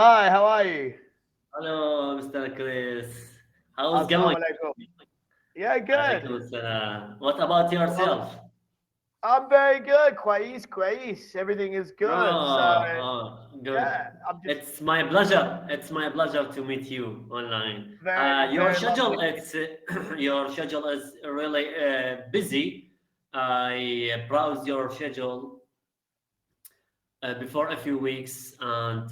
Hi, how are you? Hello, Mr. Chris. How's Assalamu going? alaikum. Yeah, good. Alaikum salam. What about Well, yourself? I'm very good. Quais, quais. Everything is good. So, Good. yeah, I'm just It's my pleasure. It's my pleasure to meet you online. very, Your very lovely. schedule, it's your schedule is really busy. I browsed your schedule before a few weeks, and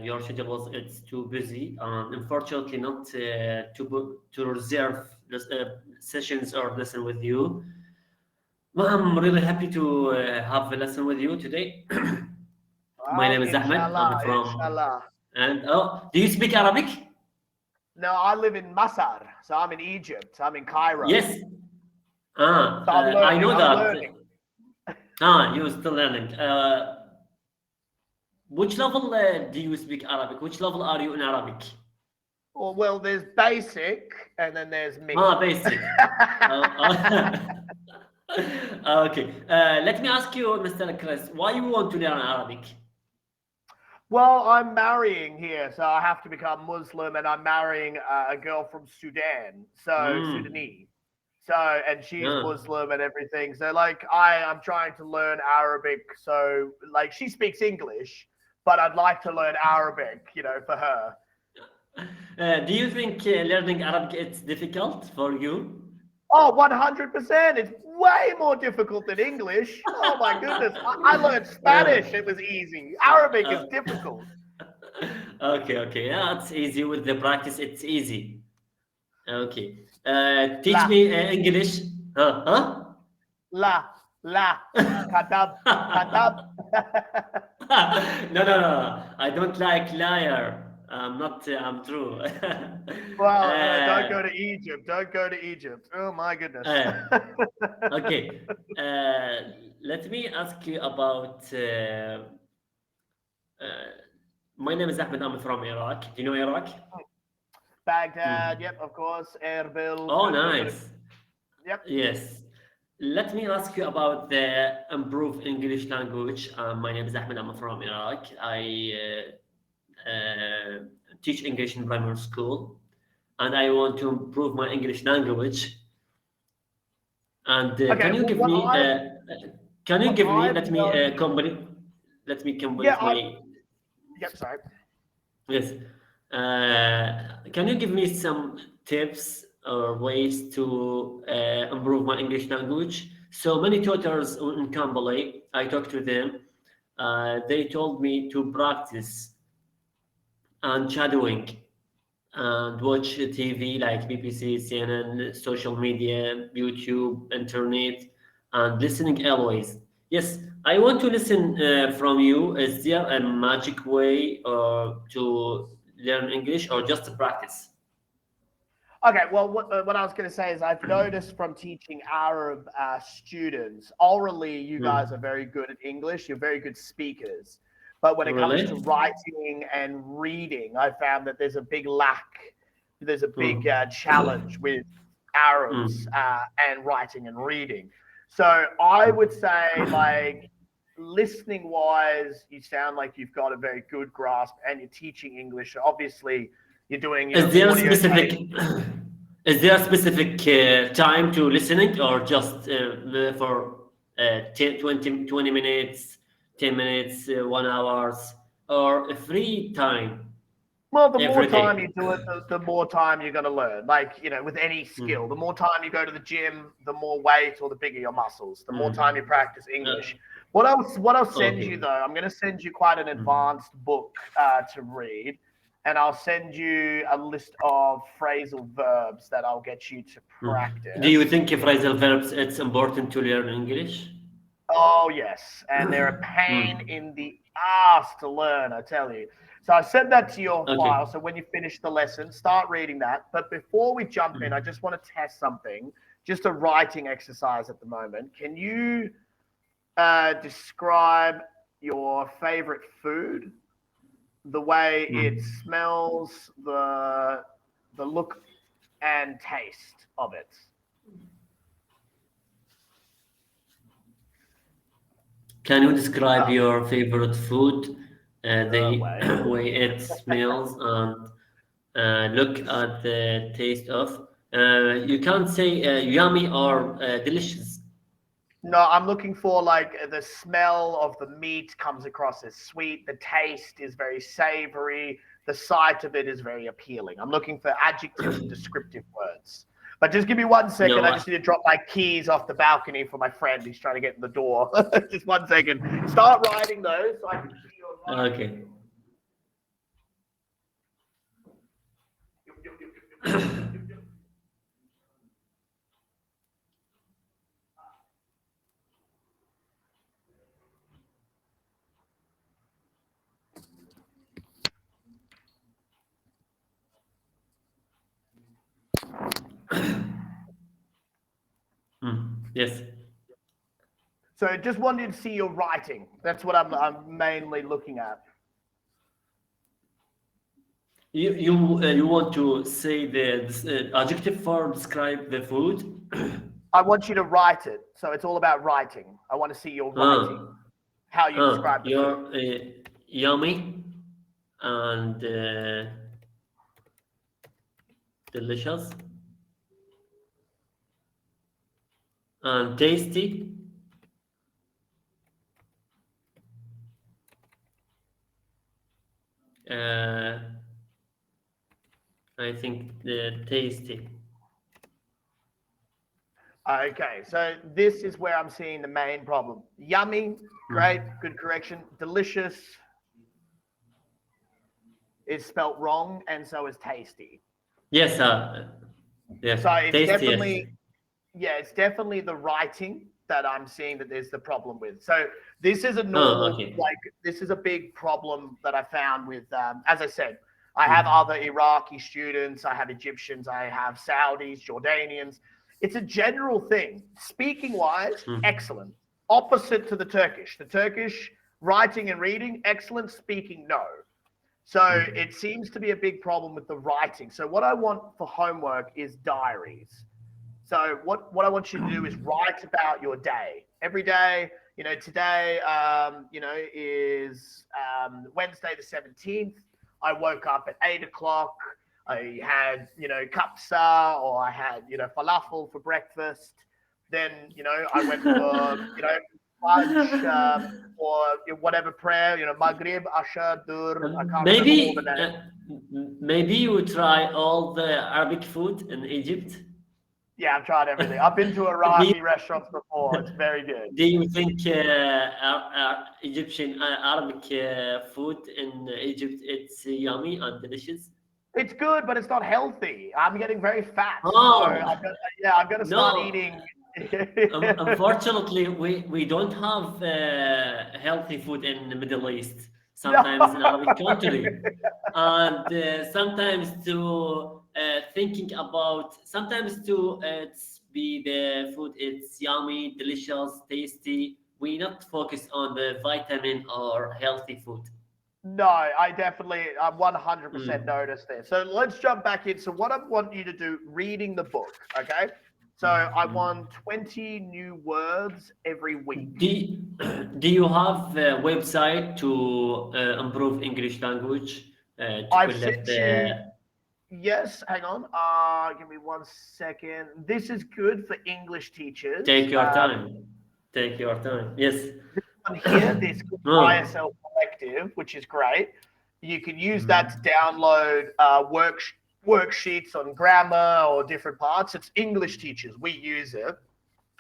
your schedule was it's too busy, and unfortunately not to reserve sessions or lesson with you. Well, I'm really happy to have a lesson with you today. My name is Ahmed. Inshallah, I'm from inshallah. and oh, do you speak Arabic? No, I live in Masar, so I'm in Egypt. I'm in Cairo. Yes. So I'm I learning. know I'm that. learning. You're still learning. Which level do you speak Arabic? Which level are you in Arabic? Well, there's basic and then there's me. Basic. Uh, okay. Let me ask you, Mr. Chris, why you want to learn Arabic? Well, I'm marrying here, so I have to become Muslim, and I'm marrying a girl from Sudan, so Mm. Sudanese. So, and she's Yeah. Muslim and everything. So, like, I'm trying to learn Arabic. So, like, she speaks English, but I'd like to learn Arabic, for her. Do you think learning Arabic is difficult for you? Oh, 100%. It's way more difficult than English. Oh, my goodness. I learned Uh, Spanish. It was easy. Arabic is uh, difficult. okay, okay. Yeah, it's easy with the practice. It's easy. Okay. Teach La, me English. Huh? la, la. Katab, katab. No, no, no. I don't like liar. I'm not. I'm true. Well, don't uh, go to Egypt. Don't go to Egypt. Oh my goodness. uh, okay. Let me ask you about. Uh, my name is Ahmed. I'm from Iraq. Do you know Iraq? Baghdad. Mm. Yep, of course. Erbil. Oh, Good. Good. nice. Yep. Yes. Let me ask you about the improved English language. My name is Ahmed. I'm from Iraq. I teach English in primary school, and I want to improve my English language. And Okay. Well, can you what give me? I've noticed. Let me Yeah. complete I. my Yep. Sorry. yes. Can you give me some tips or ways to improve my English language? So many tutors in Kambali, I talked to them. They told me to practice and shadowing and watch TV like BBC, CNN, social media, YouTube, internet, and listening always. Yes, I want to listen from you. Is there a magic way to learn English or just to practice? Okay. Well, what I was going to say is I've noticed from teaching Arab students orally, you guys are Hmm. very good at English. You're very good speakers. But when it comes to Really? writing and reading, I found that there's a big lack. There's a big Hmm. challenge with Arabs Hmm. and writing and reading. So I would say, like, listening wise, you sound like you've got a very good grasp, and you're teaching English. Obviously, you're doing Is there a audio specific tapes. is there a specific time to listening or just for 10, 20 minutes, 10 minutes, 1 hours, or a free time Well, the more every time you day? do it, the more time you're going to learn. Like, with any skill, the Hmm. more time you go to the gym, the more weight or the bigger your muscles, the more time you Hmm. practice Uh, English. What I'll send you okay. though, I'm going to send you quite an Hmm. advanced book to read, and I'll send you a list of phrasal verbs that I'll get you to Hmm. Do you practice. think phrasal verbs it's important to learn English? Oh yes, and they're a pain Hmm. in the ass to learn, I tell you. So I sent that to your file. Okay. So when you finish the lesson, start reading that. But before we jump in, I Hmm. just want to test something. Just a writing exercise at the moment. Can you describe your favorite food, the way it Hmm. smells, the look and taste of it? Can you describe Oh, your favorite food? They Wait. weigh its meals and look at the taste of. You can't say yummy or delicious. No, I'm looking for like the smell of the meat comes across as sweet. The taste is very savory. The sight of it is very appealing. I'm looking for adjective and descriptive words. But just give me 1 second. No, I just need to drop my keys off the balcony for my friend. He's trying to get in the door. Just 1 second. Start writing those so I can see your writing. okay. Yes. So just wanted to see your writing. That's what I'm mainly looking at. You want to say the adjective for describe the food? I want you to write it. So it's all about writing. I want to see your writing. How you describe the food. You're yummy and delicious and tasty. I think the tasty. Okay, so this is where I'm seeing the main problem. Yummy, great, good correction. Delicious is spelt wrong, and so is tasty. Yes, yes. So it's tasty, definitely, yes. it's definitely the writing that I'm seeing that there's the problem with. So this is a normal, this is a big problem that I found with, as I said, I have other Iraqi students, I have Egyptians, I have Saudis, Jordanians. It's a general thing. Speaking wise, excellent. Opposite to the Turkish. The Turkish writing and reading, excellent. Speaking, no. So it seems to be a big problem with the writing. So what I want for homework is diaries. So what I want you to do is write about your day. Every day, today, is Wednesday the 17th. I woke up at 8 o'clock. I had, kapsa, or I had, falafel for breakfast. Then, I went for, lunch or whatever prayer, Maghrib, Asha, Dur. I can't remember all the names. Maybe you try all the Arabic food in Egypt. Yeah, I've tried everything. I've been to Iraqi restaurants before. It's very good. Do you think Egyptian Arabic food in Egypt it's yummy and delicious? It's good, but it's not healthy. I'm getting very fat. Oh, so I'm gonna start eating. Unfortunately, we don't have healthy food in the Middle East. Sometimes in Arabic country, and sometimes to thinking about sometimes to it's be the food it's yummy, delicious, tasty. We not focus on the vitamin or healthy food. No, I 100% noticed this. So let's jump back in. So what I want you to do, reading the book, okay? So I want 20 new words every week. Do you have a website to improve English language? I've sent you. Yes, hang on. Give me 1 second. This is good for English teachers. Take your time. Take your time. Yes. This one here, this ISL Collective, which is great. You can use that to download worksheets on grammar or different parts. It's English teachers. We use it.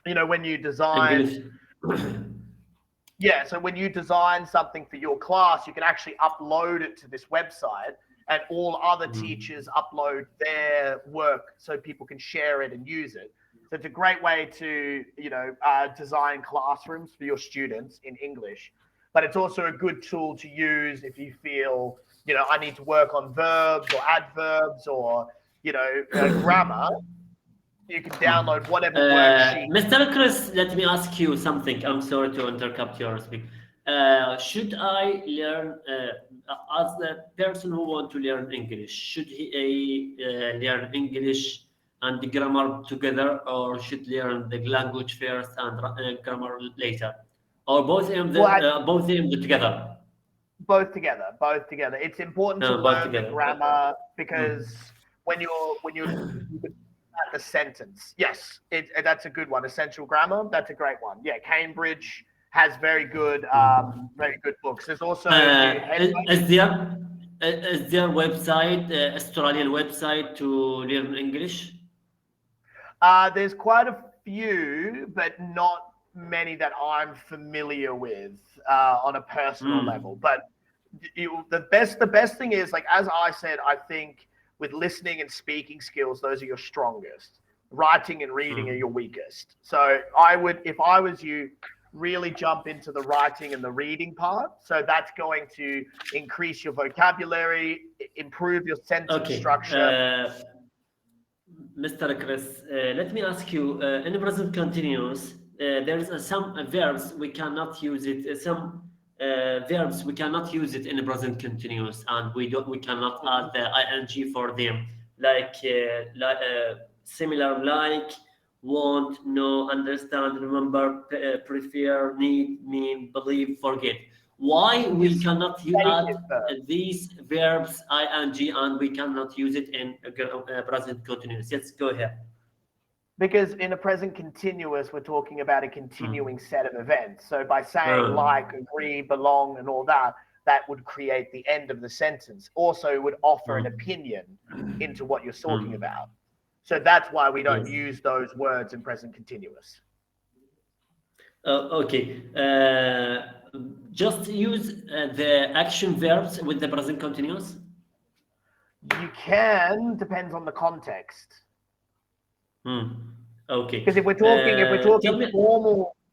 When you design. Yeah, so when you design something for your class, you can actually upload it to this website, and all other teachers upload their work so people can share it and use it. So it's a great way to, design classrooms for your students in English. But it's also a good tool to use if you feel, I need to work on verbs or adverbs or, grammar. You can download whatever worksheet. Mr. Chris, let me ask you something. I'm sorry to interrupt your speech. Should I learn, as the person who wants to learn English, should he learn English and the grammar together, or should learn the language first and grammar later, or both of them, both of them together? Both together, both together. It's important to Both learn the together. grammar because when you're at the sentence, yes, that's a good one. Essential grammar, that's a great one. Yeah, Cambridge has very good books. There's also is there website, Australian website to learn English? there's quite a few, but not many that I'm familiar with on a personal level. But the best thing is, like, as I said, I think with listening and speaking skills, those are your strongest. Writing and reading are your weakest. So I would, if I was you, really jump into the writing and the reading part. So that's going to increase your vocabulary, improve your sentence structure. Mr. Chris, let me ask you, in the present continuous, there's some verbs we cannot use it. Some verbs we cannot use it in the present continuous, and we cannot add the ing for them, like similar, like, want, know, understand, remember, prefer, need, mean, believe, forget. Why we cannot add these verbs ing and we cannot use it in present continuous? Let's go ahead. Because in a present continuous, we're talking about a continuing set of events. So by saying like, agree, belong, and all that, that would create the end of the sentence. Also, it would offer an opinion into what you're talking about. So that's why we don't use those words in present continuous. Okay. Just use the action verbs with the present continuous. You can, depends on the context. Okay. Because if we're talking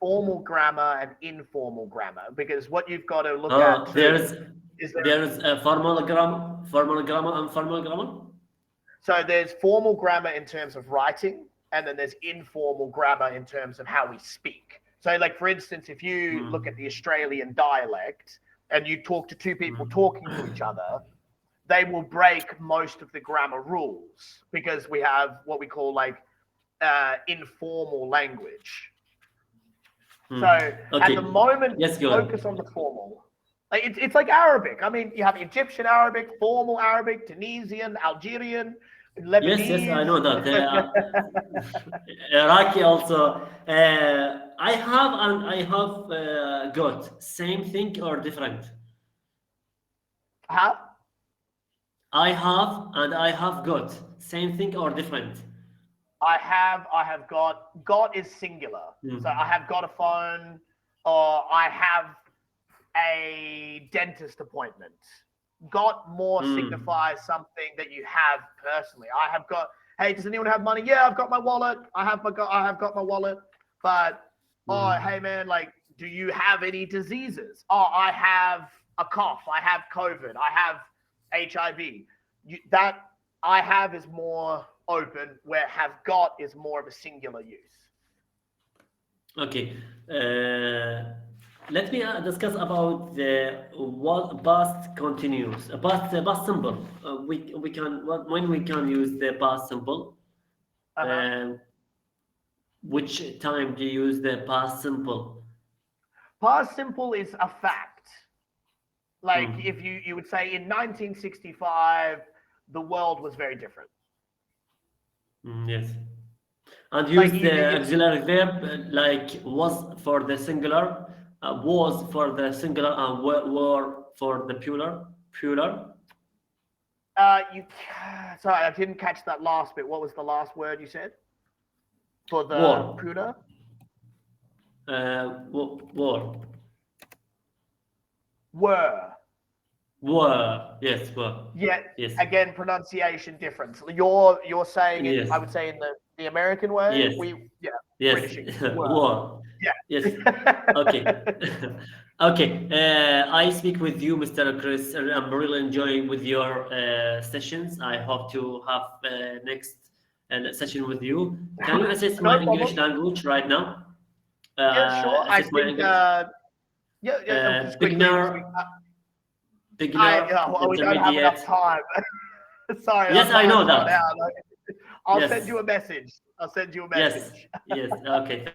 formal grammar and informal grammar, because what you've got to look at there's a formal grammar and formal grammar. So there's formal grammar in terms of writing, and then there's informal grammar in terms of how we speak. So, like, for instance, if you look at the Australian dialect and you talk to two people talking to each other, they will break most of the grammar rules because we have what we call like informal language. So at the moment, focus on the formal. Like it's like Arabic. I mean, you have Egyptian Arabic, formal Arabic, Tunisian, Algerian, Lebanese. Yes, I know that. Iraqi also. I have and I have got. Same thing or different? How? I have and I have got. Same thing or different? I have got. Got is singular. So I have got a phone, or I have a dentist appointment. Got more signifies something that you have personally. I have got. Hey, does anyone have money? Yeah, I've got my wallet. I have got my wallet. But hey man, like, do you have any diseases? Oh, I have a cough. I have COVID. I have HIV. That I have is more open, where have got is more of a singular use. Okay. Let me discuss about the past continuous, past simple. We can when we can use the past simple. Which time do you use the past simple? Past simple is a fact. Like if you would say in 1965, the world was very different. Yes. And use the auxiliary verb like was for the singular, was for the singular, and were for the plural. Sorry, I didn't catch that last bit. What was the last word you said? For the plural? Were. Yes, were. Yeah. Yes. Again, pronunciation difference. You're saying it. Yes. I would say in the American way. Yes. British. Were. Yeah. Yes. Okay. Okay. I speak with you, Mr. Chris. I'm really enjoying with your sessions. I hope to have next session with you. Can you assess my English language right now? Yeah, sure. I think. Beginner, we don't have enough time. Sorry. Yes, I know that. I'll send you a message. Yes. Okay.